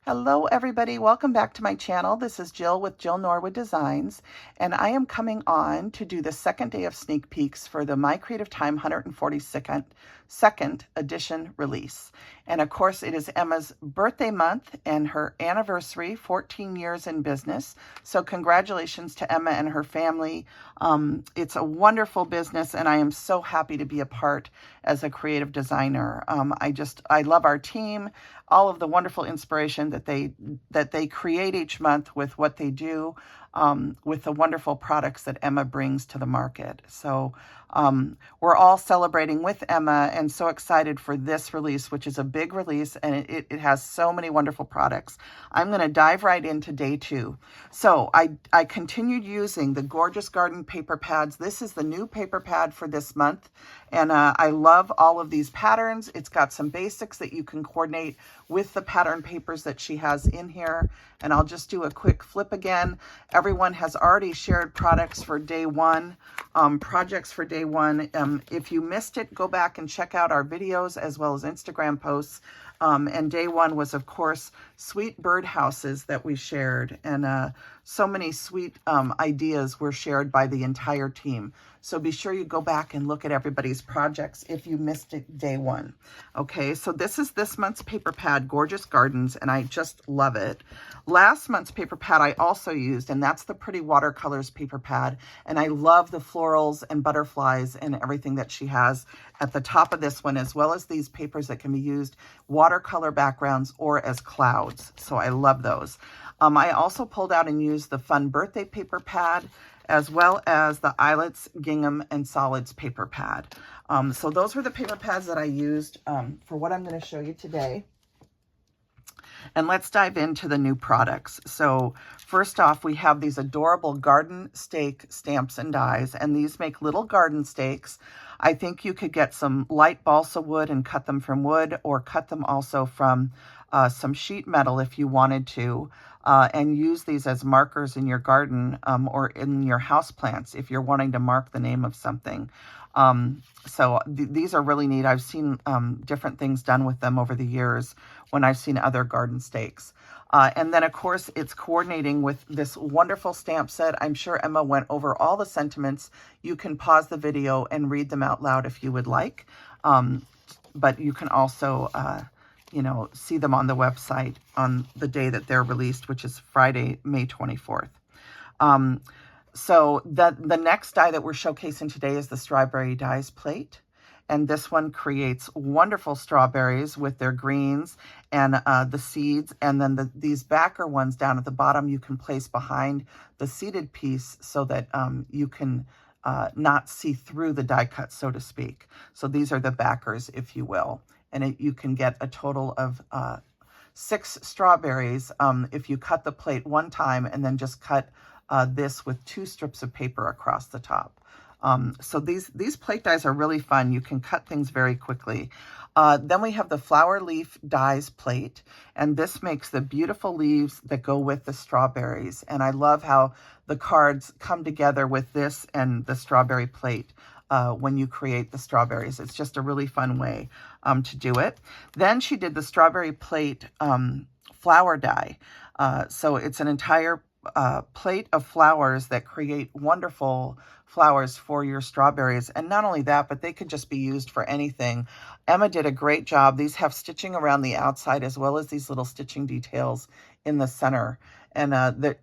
Hello everybody, welcome back to my channel. This is Jill with Jill Norwood Designs, and I am coming on to do the second day of sneak peeks for the My Creative Time 142nd edition release. And of course it is Emma's birthday month and her anniversary, 14 years in business. So congratulations to Emma and her family. It's a wonderful business and I am so happy to be a part as a creative designer. I love our team, all of the wonderful inspiration that they create each month with what they do, with the wonderful products that Emma brings to the market. So we're all celebrating with Emma and so excited for this release, which is a big release, and it has so many wonderful products. I'm going to dive right into day 2. So I continued using the Gorgeous Garden paper pads. This is the new paper pad for this month, and I love all of these patterns. It's got some basics that you can coordinate with the pattern papers that she has in here. And I'll just do a quick flip again. Everyone has already shared products for day 1, projects for day 1. If you missed it, go back and check out our videos as well as Instagram posts. And day 1 was, of course, sweet birdhouses that we shared. And so many sweet ideas were shared by the entire team. So be sure you go back and look at everybody's projects if you missed it day 1. Okay, so this is this month's paper pad, Gorgeous Gardens, and I just love it. Last month's paper pad I also used, and that's the Pretty Watercolors paper pad. And I love the florals and butterflies and everything that she has at the top of this one, as well as these papers that can be used watercolor backgrounds or as clouds. So I love those. I also pulled out and used the Fun Birthday paper pad, as well as the Islets, Gingham, and Solids paper pad. So those were the paper pads that I used for what I'm going to show you today. And let's dive into the new products. So first off, we have these adorable garden stake stamps and dies, and these make little garden stakes. I think you could get some light balsa wood and cut them from wood, or cut them also from some sheet metal if you wanted to, and use these as markers in your garden or in your house plants if you're wanting to mark the name of something. These are really neat. I've seen different things done with them over the years when I've seen other garden stakes. And then, of course, it's coordinating with this wonderful stamp set. I'm sure Emma went over all the sentiments. You can pause the video and read them out loud if you would like. But you can also, see them on the website on the day that they're released, which is Friday, May 24th. So the next die that we're showcasing today is the Strawberry Dies plate. And this one creates wonderful strawberries with their greens and the seeds. And then these backer ones down at the bottom you can place behind the seeded piece so that you can not see through the die cut, so to speak. So these are the backers, if you will. And you can get a total of 6 strawberries if you cut the plate one time and then just cut this with 2 strips of paper across the top. So these plate dies are really fun. You can cut things very quickly. Then we have the Flower Leaf Dies plate, and this makes the beautiful leaves that go with the strawberries. And I love how the cards come together with this and the strawberry plate when you create the strawberries. It's just a really fun way to do it. Then she did the Strawberry Plate flower die. So it's an entire plate of flowers that create wonderful flowers for your strawberries. And not only that, but they could just be used for anything. Emma did a great job. These have stitching around the outside as well as these little stitching details in the center. And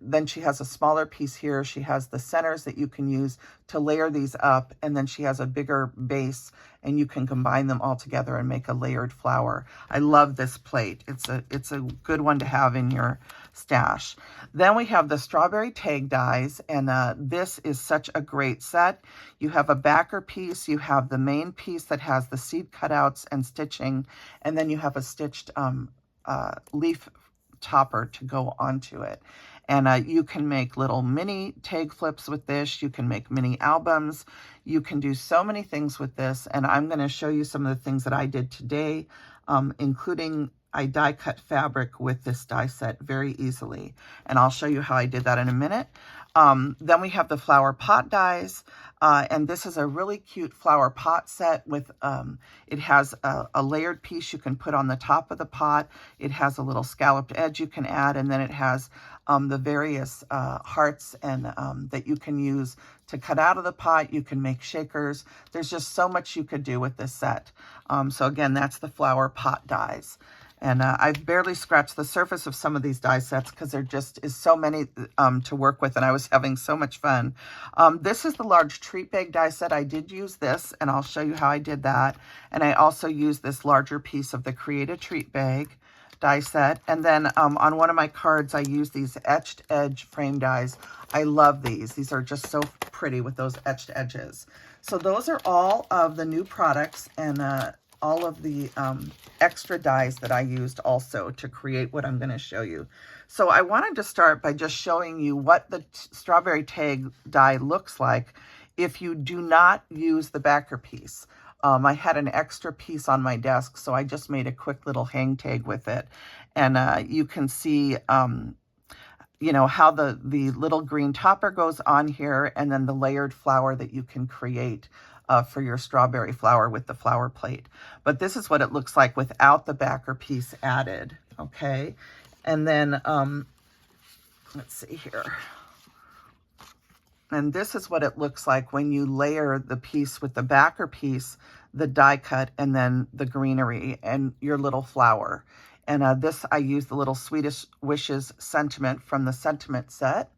then she has a smaller piece here. She has the centers that you can use to layer these up. And then she has a bigger base and you can combine them all together and make a layered flower. I love this plate. It's a good one to have in your stash. Then we have the Strawberry Tag dies, and this is such a great set. You have a backer piece, you have the main piece that has the seed cutouts and stitching, and then you have a stitched leaf topper to go onto it. And you can make little mini tag flips with this. You can make mini albums. You can do so many things with this. And I'm going to show you some of the things that I did today, including I die cut fabric with this die set very easily. And I'll show you how I did that in a minute. Then we have the flower pot dies. And this is a really cute flower pot set with, it has a layered piece you can put on the top of the pot. It has a little scalloped edge you can add, and then it has the various hearts and that you can use to cut out of the pot. You can make shakers. There's just so much you could do with this set. So again, that's the flower pot dies. And I've barely scratched the surface of some of these die sets because there just is so many to work with, and I was having so much fun. This is the large treat bag die set. I did use this, and I'll show you how I did that. And I also used this larger piece of the Create a Treat Bag die set. And then on one of my cards, I used these etched edge frame dies. I love these. These are just so pretty with those etched edges. So those are all of the new products and all of the extra dies that I used also to create what I'm going to show you. So I wanted to start by just showing you what the strawberry tag die looks like if you do not use the backer piece. I had an extra piece on my desk, so I just made a quick little hang tag with it. And you can see, you know, how the little green topper goes on here, and then the layered flower that you can create for your strawberry flower with the flower plate. But this is what it looks like without the backer piece added, okay? And then, let's see here. And this is what it looks like when you layer the piece with the backer piece, the die cut, and then the greenery and your little flower. And this, I used the little Swedish Wishes sentiment from the sentiment set.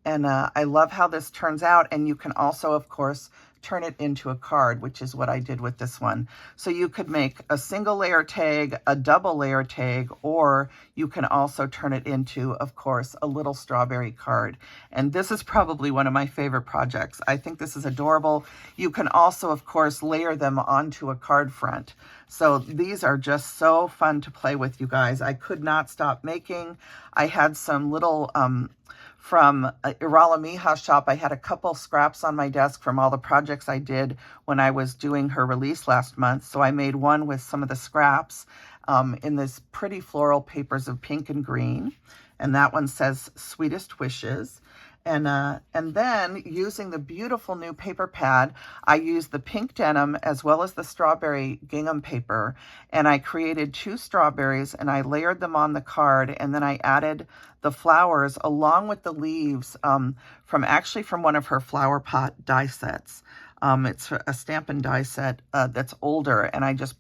And I love how this turns out. And you can also, of course, turn it into a card, which is what I did with this one. So you could make a single layer tag, a double layer tag, or you can also turn it into, of course, a little strawberry card. And this is probably one of my favorite projects. I think this is adorable. You can also, of course, layer them onto a card front. So these are just so fun to play with, you guys. I could not stop making. I had some little, from Irala Miha's shop, I had a couple scraps on my desk from all the projects I did when I was doing her release last month. So I made one with some of the scraps in this pretty floral papers of pink and green. And that one says Sweetest Wishes. And then using the beautiful new paper pad, I used the pink denim as well as the strawberry gingham paper. And I created 2 strawberries and I layered them on the card. And then I added the flowers along with the leaves from one of her flower pot die sets. It's a Stampin' die set that's older, and I just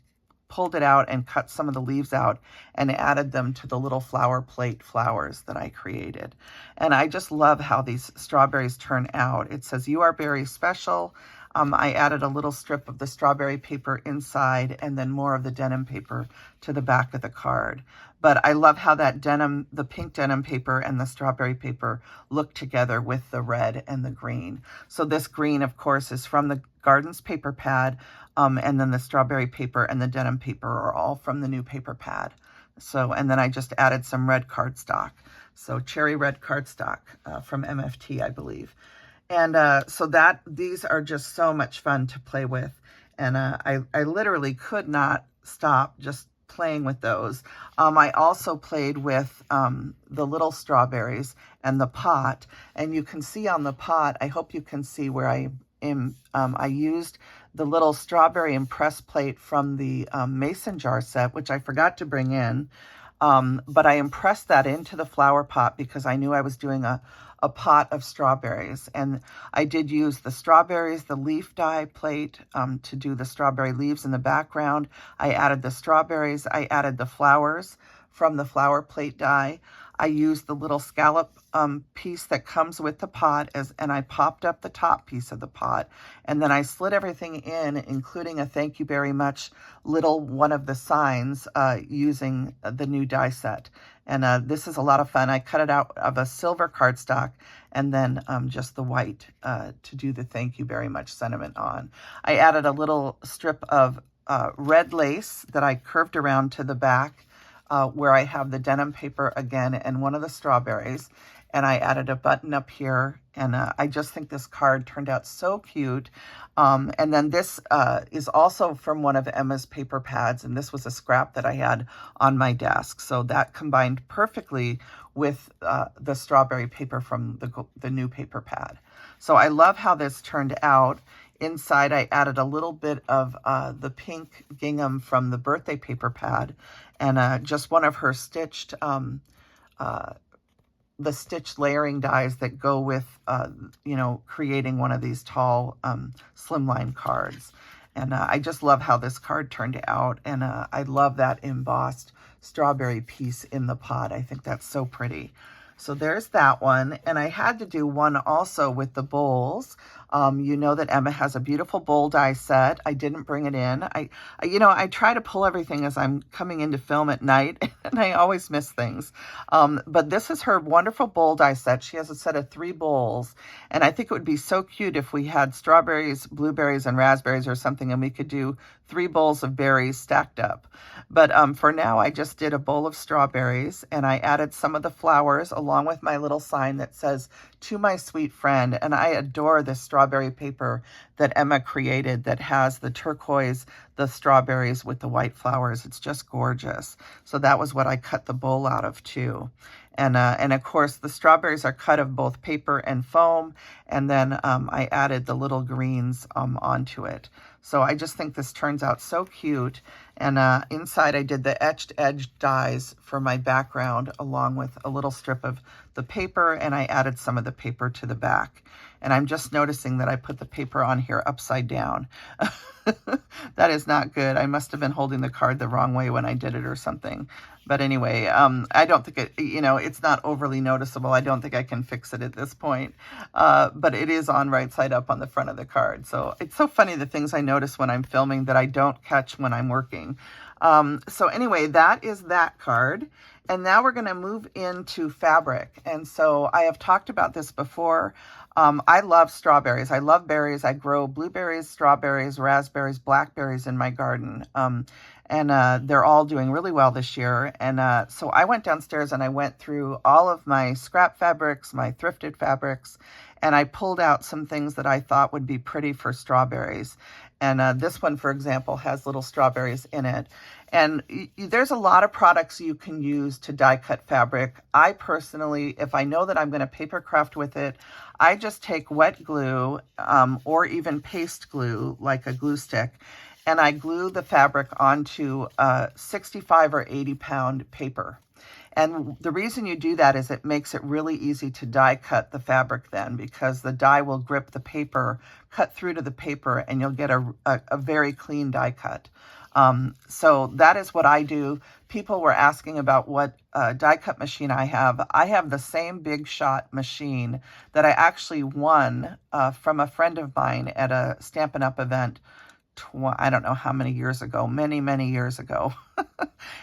pulled it out and cut some of the leaves out and added them to the little flower plate flowers that I created. And I just love how these strawberries turn out. It says, "You are very special." I added a little strip of the strawberry paper inside and then more of the denim paper to the back of the card. But I love how that denim, the pink denim paper and the strawberry paper look together with the red and the green. So this green, of course, is from the Gardens paper pad, and then the strawberry paper and the denim paper are all from the new paper pad. So, and then I just added some red cardstock. So cherry red cardstock from MFT, I believe. And so these are just so much fun to play with. And I literally could not stop just playing with those. I also played with the little strawberries and the pot. And you can see on the pot, I hope you can see where I used the little strawberry impress plate from the mason jar set, which I forgot to bring in. But I impressed that into the flower pot because I knew I was doing a pot of strawberries. And I did use the strawberries, the leaf die plate to do the strawberry leaves in the background. I added the strawberries. I added the flowers from the flower plate die. I used the little scallop piece that comes with the pot and I popped up the top piece of the pot. And then I slid everything in, including a thank you very much little one of the signs using the new die set. And this is a lot of fun. I cut it out of a silver cardstock and then just the white to do the thank you very much sentiment on. I added a little strip of red lace that I curved around to the back where I have the denim paper again and one of the strawberries. And I added a button up here, and I just think this card turned out so cute. And then this is also from one of Emma's paper pads, and this was a scrap that I had on my desk. So that combined perfectly with the strawberry paper from the new paper pad. So I love how this turned out. Inside, I added a little bit of the pink gingham from the birthday paper pad, and just one of her stitched the stitched layering dies that go with, you know, creating one of these tall slimline cards. And I just love how this card turned out. And I love that embossed strawberry piece in the pod. I think that's so pretty. So there's that one. And I had to do one also with the bowls. You know that Emma has a beautiful bowl die set. I didn't bring it in. You know, I try to pull everything as I'm coming in to film at night, and I always miss things. But this is her wonderful bowl die set. She has a set of 3 bowls, and I think it would be so cute if we had strawberries, blueberries, and raspberries or something, and we could do 3 bowls of berries stacked up. But for now, I just did a bowl of strawberries, and I added some of the flowers along with my little sign that says, "To my sweet friend." And I adore this strawberry paper that Emma created that has the turquoise, the strawberries with the white flowers. It's just gorgeous. So that was what I cut the bowl out of too. And of course, the strawberries are cut of both paper and foam. And then I added the little greens onto it. So I just think this turns out so cute. And inside I did the etched edge dies for my background along with a little strip of the paper, and I added some of the paper to the back. And I'm just noticing that I put the paper on here upside down. That is not good. I must have been holding the card the wrong way when I did it or something. But anyway, I don't think it, you know, it's not overly noticeable. I don't think I can fix it at this point. But it is on right side up on the front of the card. So it's so funny the things I notice when I'm filming that I don't catch when I'm working. So anyway, that is that card. And now we're going to move into fabric. And so I have talked about this before. I love strawberries. I love berries. I grow blueberries, strawberries, raspberries, blackberries in my garden. And they're all doing really well this year. And so I went downstairs and I went through all of my scrap fabrics, my thrifted fabrics, and I pulled out some things that I thought would be pretty for strawberries. And this one, for example, has little strawberries in it. And there's a lot of products you can use to die cut fabric. I personally, if I know that I'm going to paper craft with it, I just take wet glue or even paste glue, like a glue stick, and I glue the fabric onto 65 or 80 pound paper. And the reason you do that is it makes it really easy to die cut the fabric then, because the die will grip the paper, cut through to the paper, and you'll get a very clean die cut. So that is what I do. People were asking about what die cut machine I have. I have the same Big Shot machine that I actually won from a friend of mine at a Stampin' Up! Event. I don't know how many years ago, many years ago.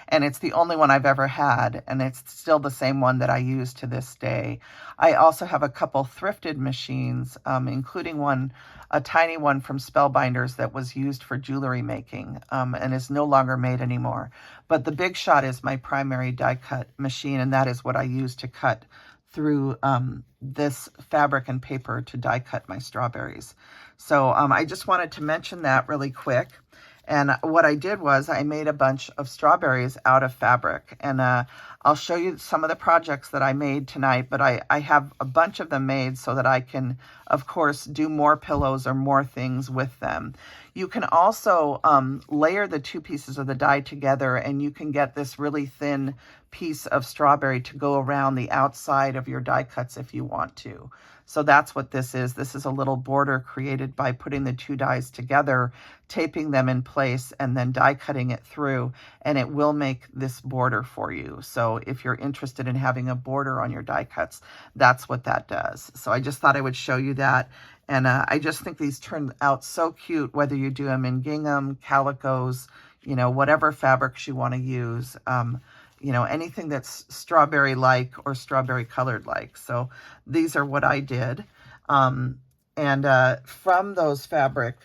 And it's the only one I've ever had, and it's still the same one that I use to this day. I also have a couple thrifted machines, including one, a tiny one from Spellbinders that was used for jewelry making and is no longer made anymore. But the Big Shot is my primary die cut machine, and that is what I use to cut through this fabric and paper to die cut my strawberries. So I just wanted to mention that really quick. And what I did was I made a bunch of strawberries out of fabric. And I'll show you some of the projects that I made tonight, but I have a bunch of them made so that I can, of course, do more pillows or more things with them. You can also layer the 2 pieces of the die together, and you can get this really thin piece of strawberry to go around the outside of your die cuts if you want to. So that's what this is. This is a little border created by putting the 2 dies together, taping them in place, and then die cutting it through, and it will make this border for you. So if you're interested in having a border on your die cuts, that's what that does. So I just thought I would show you that. And I just think these turn out so cute, whether you do them in gingham, calicos, you know, whatever fabrics you want to use. You know, anything that's strawberry-like or strawberry-colored like. So these are what I did. And from those fabric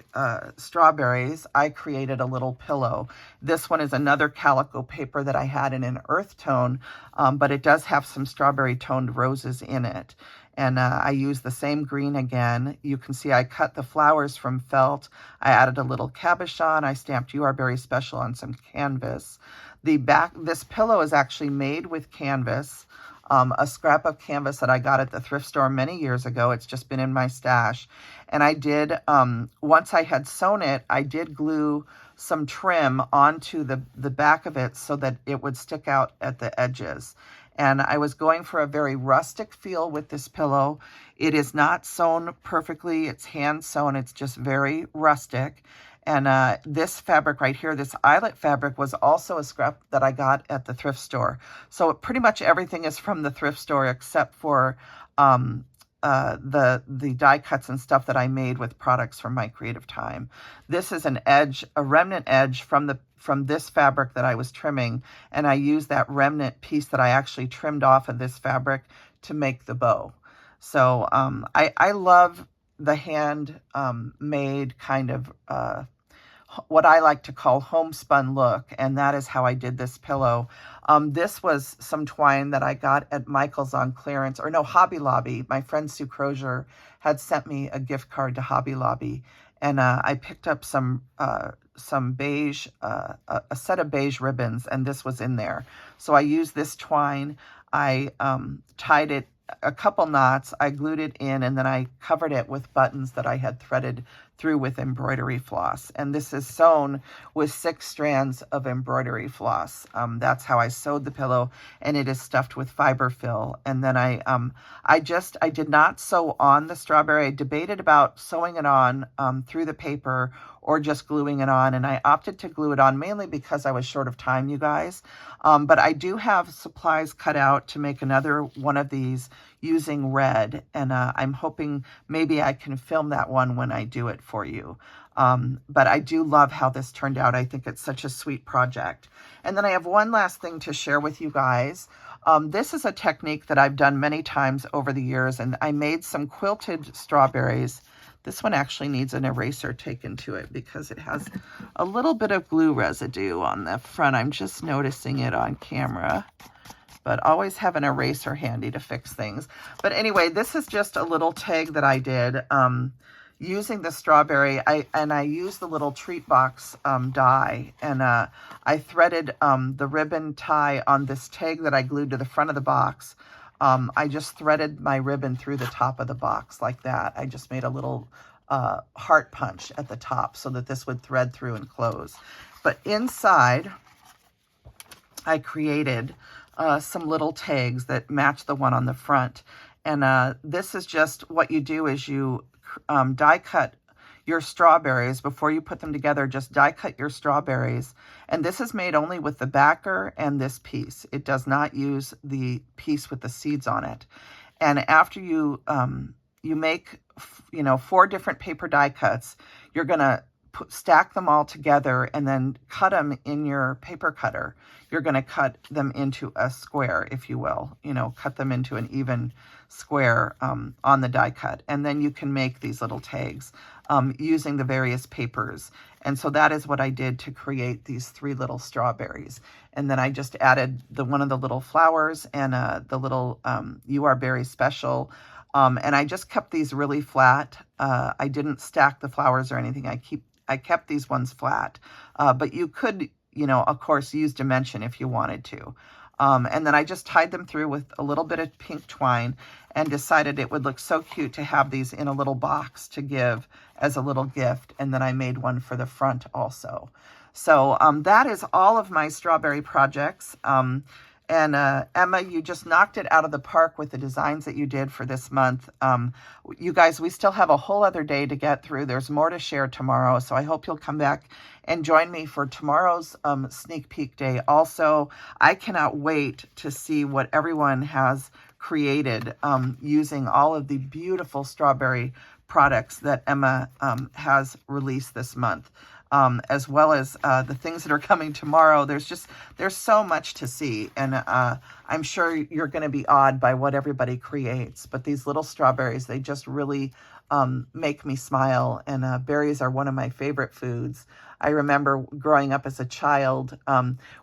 strawberries, I created a little pillow. This one is another calico paper that I had in an earth tone, but it does have some strawberry toned roses in it. And I used the same green again. You can see I cut the flowers from felt. I added a little cabochon. I stamped "You Are Very Special" on some canvas. This pillow is actually made with canvas. A scrap of canvas that I got at the thrift store many years ago. It's just been in my stash. And I did, once I had sewn it, I did glue some trim onto the back of it so that it would stick out at the edges. And I was going for a very rustic feel with this pillow. It is not sewn perfectly. It's hand sewn. It's just very rustic. And this fabric right here, this eyelet fabric, was also a scrap that I got at the thrift store. So pretty much everything is from the thrift store except for the die cuts and stuff that I made with products from my creative time. This is an edge, a remnant edge from this fabric that I was trimming, and I used that remnant piece that I actually trimmed off of this fabric to make the bow. So I love the hand made kind of what I like to call homespun look, and that is how I did this pillow. This was some twine that I got at Michael's on clearance, or no, Hobby Lobby. My friend Sue Crozier had sent me a gift card to Hobby Lobby, and I picked up some beige, a set of beige ribbons, and this was in there. So I used this twine. I tied it a couple knots, I glued it in, and then I covered it with buttons that I had threaded through with embroidery floss. And this is sewn with 6 strands of embroidery floss. That's how I sewed the pillow, and it is stuffed with fiber fill. And then I did not sew on the strawberry. I debated about sewing it on through the paper or just gluing it on, and I opted to glue it on mainly because I was short of time, you guys. But I do have supplies cut out to make another one of these using red, and I'm hoping maybe I can film that one when I do it for you. But I do love how this turned out. I think it's such a sweet project. And then I have one last thing to share with you guys. This is a technique that I've done many times over the years, and I made some quilted strawberries. This one actually needs an eraser taken to it because it has a little bit of glue residue on the front. I'm just noticing it on camera, but always have an eraser handy to fix things. But anyway, this is just a little tag that I did using the strawberry. I used the little treat box die, and I threaded the ribbon tie on this tag that I glued to the front of the box. I just threaded my ribbon through the top of the box like that. I just made a little heart punch at the top so that this would thread through and close. But inside, I created some little tags that match the one on the front. And this is just what you do is you die cut your strawberries before you put them together. Just die cut your strawberries, and this is made only with the backer and this piece. It does not use the piece with the seeds on it. And after you you make 4 different paper die cuts, you're gonna stack them all together and then cut them in your paper cutter. You're going to cut them into a square, if you will, cut them into an even square on the die cut. And then you can make these little tags using the various papers. And so that is what I did to create these 3 little strawberries. And then I just added one of the little flowers and the little "You Are Very Special." And I just kept these really flat. I didn't stack the flowers or anything. I kept these ones flat, but you could, of course, use dimension if you wanted to. And then I just tied them through with a little bit of pink twine and decided it would look so cute to have these in a little box to give as a little gift. And then I made one for the front also. So that is all of my strawberry projects. And Emma, you just knocked it out of the park with the designs that you did for this month. You guys, we still have a whole other day to get through. There's more to share tomorrow, so I hope you'll come back and join me for tomorrow's sneak peek day. Also, I cannot wait to see what everyone has created using all of the beautiful strawberry products that Emma has released this month. As well as the things that are coming tomorrow. There's so much to see, and I'm sure you're going to be awed by what everybody creates. But these little strawberries, they just really make me smile. And berries are one of my favorite foods. I remember growing up as a child,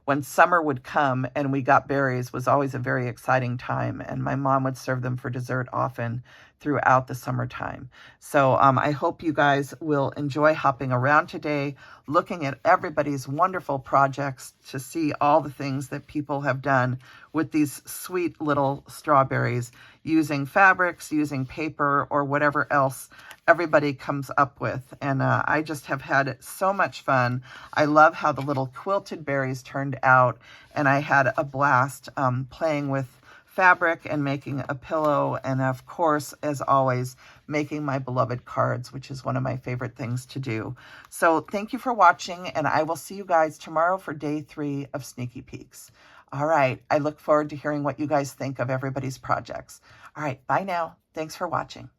when summer would come and we got berries was always a very exciting time. And my mom would serve them for dessert often throughout the summertime. So I hope you guys will enjoy hopping around today, looking at everybody's wonderful projects to see all the things that people have done with these sweet little strawberries, using fabrics, using paper, or whatever else everybody comes up with. And I just have had so much fun. I love how the little quilted berries turned out, and I had a blast playing with fabric and making a pillow, and of course, as always, making my beloved cards, which is one of my favorite things to do. So thank you for watching, and I will see you guys tomorrow for day 3 of Sneaky Peeks. All right, I look forward to hearing what you guys think of everybody's projects. All right, bye now. Thanks for watching.